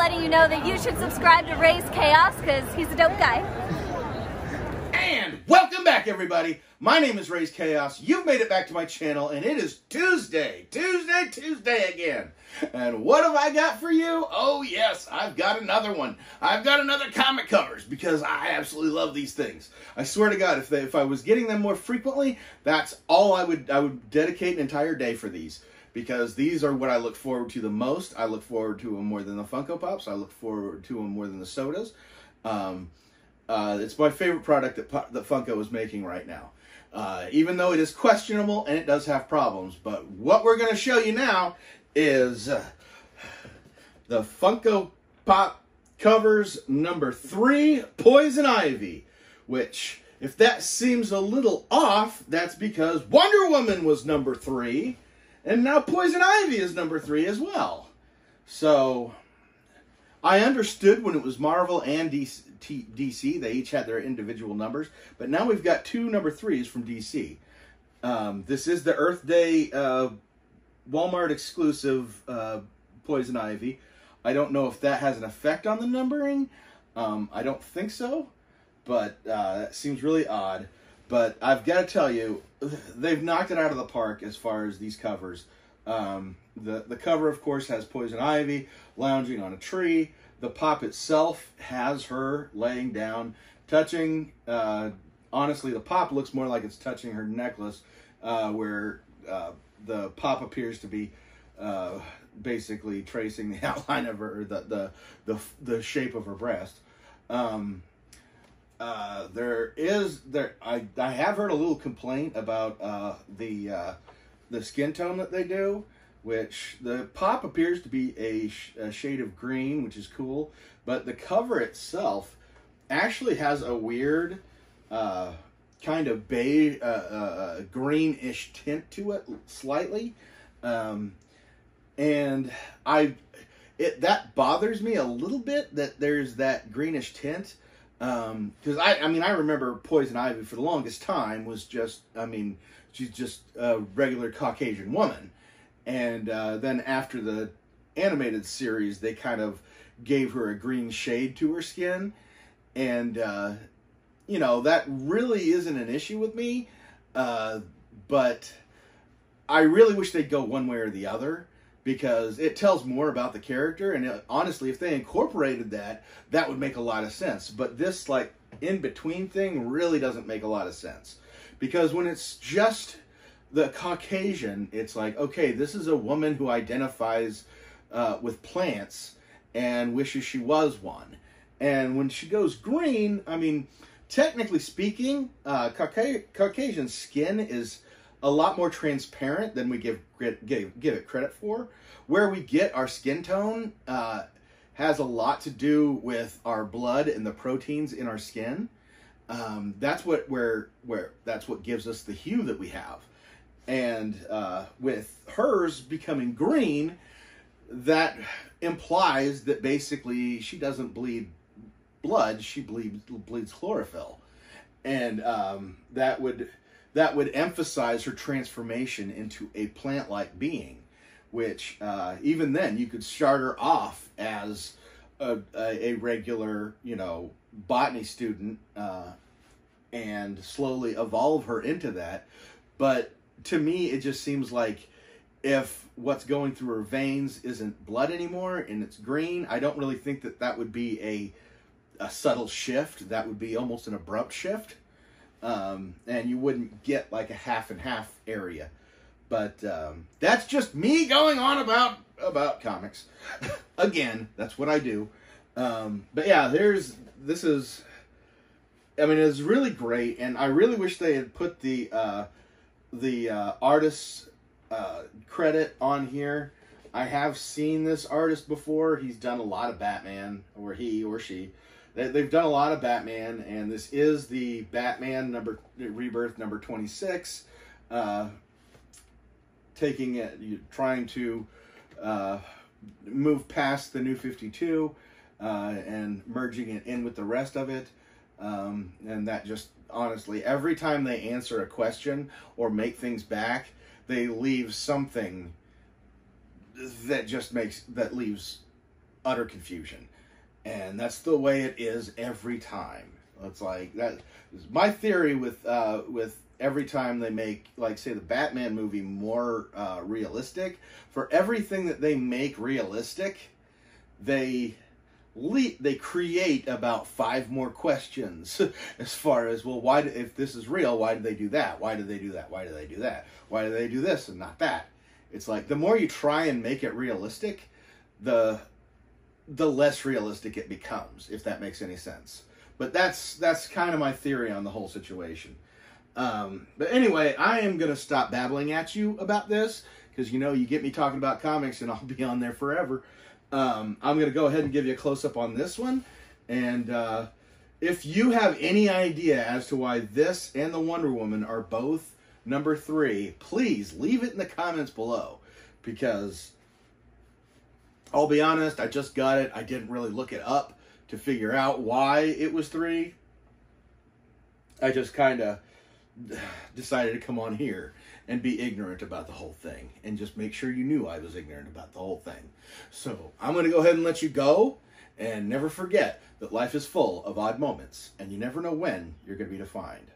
letting you know that you should subscribe to Raze Chaos because he's a dope guy. And welcome back, everybody. My name is Raze Chaos. You've made it back to my channel, and it is Tuesday again. And what have I got for you? Oh yes, I've got another one. I've got another comic covers because I absolutely love these things. I swear to God, if I was getting them more frequently, that's all I would dedicate an entire day for these. Because these are what I look forward to the most. I look forward to them more than the Funko Pops. I look forward to them more than the sodas. It's my favorite product that Funko is making right now. Even though it is questionable and it does have problems. But what we're going to show you now is the Funko Pop covers number 3, Poison Ivy. Which, if that seems a little off, that's because Wonder Woman was number 3. And now Poison Ivy is number 3 as well. So, I understood when it was Marvel and DC, they each had their individual numbers. But now we've got 2 number 3s from DC. This is the Earth Day Wal-Mart exclusive Poison Ivy. I don't know if that has an effect on the numbering. I don't think so. But that seems really odd. But I've got to tell you, they've knocked it out of the park as far as these covers. The cover, of course, has Poison Ivy lounging on a tree. The pop itself has her laying down, touching. Honestly, the pop looks more like it's touching her necklace, where the pop appears to be basically tracing the outline of her, the shape of her breast. I have heard a little complaint about the skin tone that they do, which the pop appears to be a shade of green, which is cool, but the cover itself actually has a weird kind of beige, greenish tint to it, slightly, and that bothers me a little bit that there's that greenish tint. Because I remember Poison Ivy for the longest time was just, she's just a regular Caucasian woman. And then after the animated series, they kind of gave her a green shade to her skin. And, that really isn't an issue with me. But I really wish they'd go one way or the other, because it tells more about the character, and honestly, if they incorporated that, that would make a lot of sense. But this, like, in-between thing really doesn't make a lot of sense. Because when it's just the Caucasian, it's like, okay, this is a woman who identifies with plants and wishes she was one. And when she goes green, technically speaking, Caucasian skin is a lot more transparent than we give it credit for. Where we get our skin tone has a lot to do with our blood and the proteins in our skin. That's what gives us the hue that we have. And with hers becoming green, that implies that basically she doesn't bleed blood; she bleeds chlorophyll, and that would emphasize her transformation into a plant-like being, which even then you could start her off as a regular, botany student and slowly evolve her into that. But to me, it just seems like if what's going through her veins isn't blood anymore and it's green, I don't really think that would be a subtle shift. That would be almost an abrupt shift. And you wouldn't get like a half and half area. But that's just me going on about comics. Again, that's what I do. But yeah, it's really great, and I really wish they had put the artist's credit on here. I have seen this artist before. He's done a lot of Batman, or he or she. They've done a lot of Batman, and this is the Batman Rebirth number 26. Trying to move past the New 52 and merging it in with the rest of it. And that just, honestly, every time they answer a question or make things back, they leave something that leaves utter confusion. And that's the way it is every time. It's like that. My theory with every time they make, like, say, the Batman movie more realistic, for everything that they make realistic, they create about 5 more questions as far as, well, why, if this is real, why did they do that? Why did they do that? Why did they do that? Why did they do this and not that? It's like, the more you try and make it realistic, the less realistic it becomes, if that makes any sense. But that's kind of my theory on the whole situation. But anyway, I am going to stop babbling at you about this, because, you know, you get me talking about comics and I'll be on there forever. I'm going to go ahead and give you a close-up on this one. And if you have any idea as to why this and the Wonder Woman are both number 3, please leave it in the comments below. Because I'll be honest, I just got it. I didn't really look it up to figure out why it was 3. I just kind of decided to come on here and be ignorant about the whole thing and just make sure you knew I was ignorant about the whole thing. So I'm going to go ahead and let you go, and never forget that life is full of odd moments and you never know when you're going to be defined.